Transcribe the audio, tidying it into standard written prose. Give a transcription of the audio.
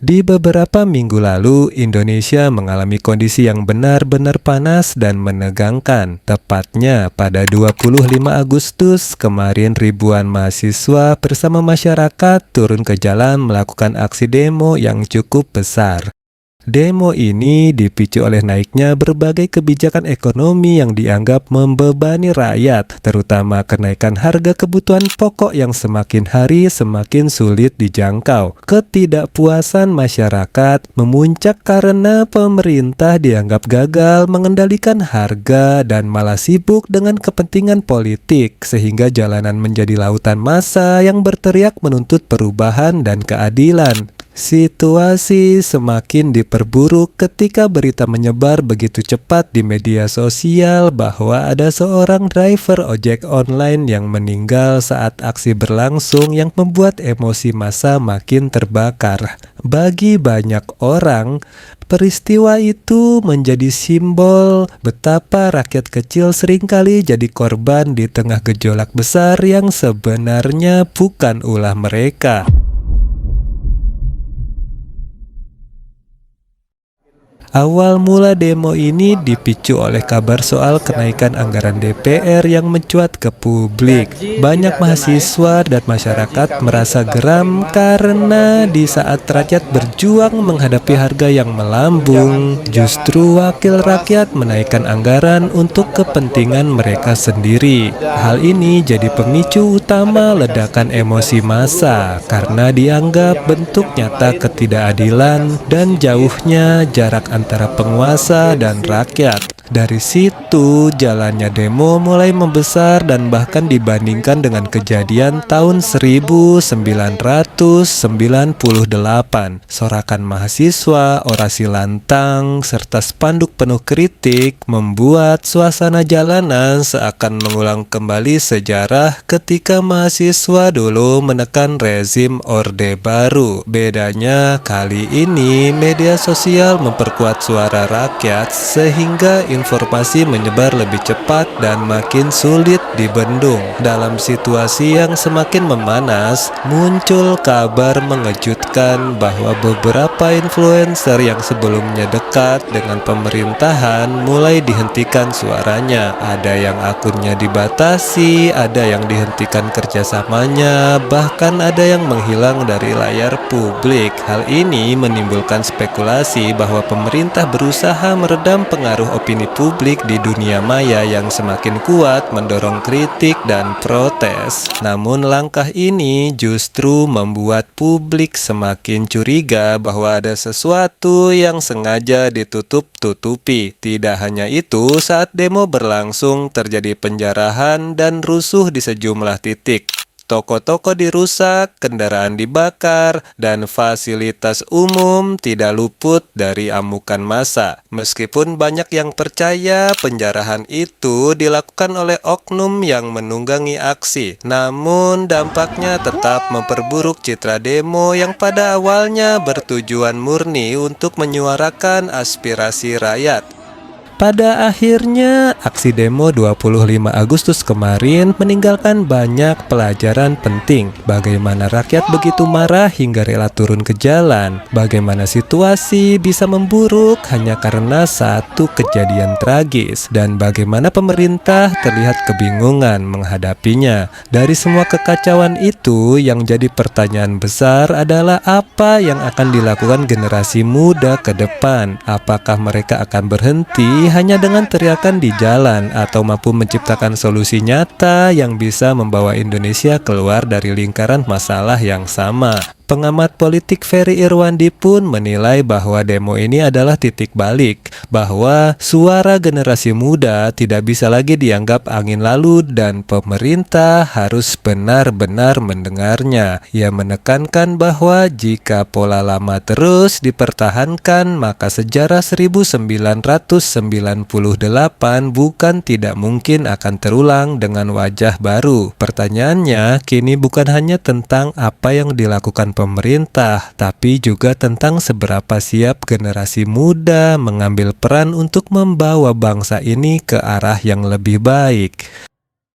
Di beberapa minggu lalu, Indonesia mengalami kondisi yang benar-benar panas dan menegangkan. Tepatnya pada 25 Agustus kemarin ribuan mahasiswa bersama masyarakat turun ke jalan melakukan aksi demo yang cukup besar. Demo ini dipicu oleh naiknya berbagai kebijakan ekonomi yang dianggap membebani rakyat, terutama kenaikan harga kebutuhan pokok yang semakin hari semakin sulit dijangkau. Ketidakpuasan masyarakat memuncak karena pemerintah dianggap gagal mengendalikan harga dan malah sibuk dengan kepentingan politik, sehingga jalanan menjadi lautan massa yang berteriak menuntut perubahan dan keadilan. Situasi semakin diperburuk ketika berita menyebar begitu cepat di media sosial bahwa ada seorang driver ojek online yang meninggal saat aksi berlangsung yang membuat emosi massa makin terbakar. Bagi banyak orang, peristiwa itu menjadi simbol betapa rakyat kecil seringkali jadi korban di tengah gejolak besar yang sebenarnya bukan ulah mereka. Awal mula demo ini dipicu oleh kabar soal kenaikan anggaran DPR yang mencuat ke publik. Banyak mahasiswa dan masyarakat merasa geram karena di saat rakyat berjuang menghadapi harga yang melambung, justru wakil rakyat menaikkan anggaran untuk kepentingan mereka sendiri. Hal ini jadi pemicu utama ledakan emosi massa karena dianggap bentuk nyata ketidakadilan dan jauhnya jarak antara penguasa dan rakyat. Dari situ, jalannya demo mulai membesar dan bahkan dibandingkan dengan kejadian tahun 1998. Sorakan mahasiswa, orasi lantang, serta spanduk penuh kritik membuat suasana jalanan seakan mengulang kembali sejarah ketika mahasiswa dulu menekan rezim Orde Baru. Bedanya kali ini media sosial memperkuat suara rakyat sehingga informasi menyebar lebih cepat dan makin sulit dibendung. Dalam situasi yang semakin memanas, muncul kabar mengejutkan bahwa beberapa influencer yang sebelumnya dekat dengan pemerintahan mulai dihentikan suaranya. Ada yang akunnya dibatasi, ada yang dihentikan kerjasamanya, bahkan ada yang menghilang dari layar publik. Hal ini menimbulkan spekulasi bahwa pemerintah berusaha meredam pengaruh opini publik di dunia maya yang semakin kuat mendorong kritik dan protes. Namun langkah ini justru membuat publik semakin curiga bahwa ada sesuatu yang sengaja ditutup-tutupi. Tidak hanya itu, saat demo berlangsung terjadi penjarahan dan rusuh di sejumlah titik. Toko-toko dirusak, kendaraan dibakar, dan fasilitas umum tidak luput dari amukan massa. Meskipun banyak yang percaya penjarahan itu dilakukan oleh oknum yang menunggangi aksi, namun dampaknya tetap memperburuk citra demo yang pada awalnya bertujuan murni untuk menyuarakan aspirasi rakyat. Pada akhirnya, aksi demo 25 Agustus kemarin meninggalkan banyak pelajaran penting. Bagaimana rakyat begitu marah hingga rela turun ke jalan. Bagaimana situasi bisa memburuk hanya karena satu kejadian tragis. Dan bagaimana pemerintah terlihat kebingungan menghadapinya. Dari semua kekacauan itu, yang jadi pertanyaan besar adalah apa yang akan dilakukan generasi muda ke depan. Apakah mereka akan berhenti hanya dengan teriakan di jalan atau mampu menciptakan solusi nyata yang bisa membawa Indonesia keluar dari lingkaran masalah yang sama. Pengamat politik Ferry Irwandi pun menilai bahwa demo ini adalah titik balik, bahwa suara generasi muda tidak bisa lagi dianggap angin lalu dan pemerintah harus benar-benar mendengarnya. Ia menekankan bahwa jika pola lama terus dipertahankan, maka sejarah 1998 bukan tidak mungkin akan terulang dengan wajah baru. Pertanyaannya kini bukan hanya tentang apa yang dilakukan pemerintah, tapi juga tentang seberapa siap generasi muda mengambil peran untuk membawa bangsa ini ke arah yang lebih baik.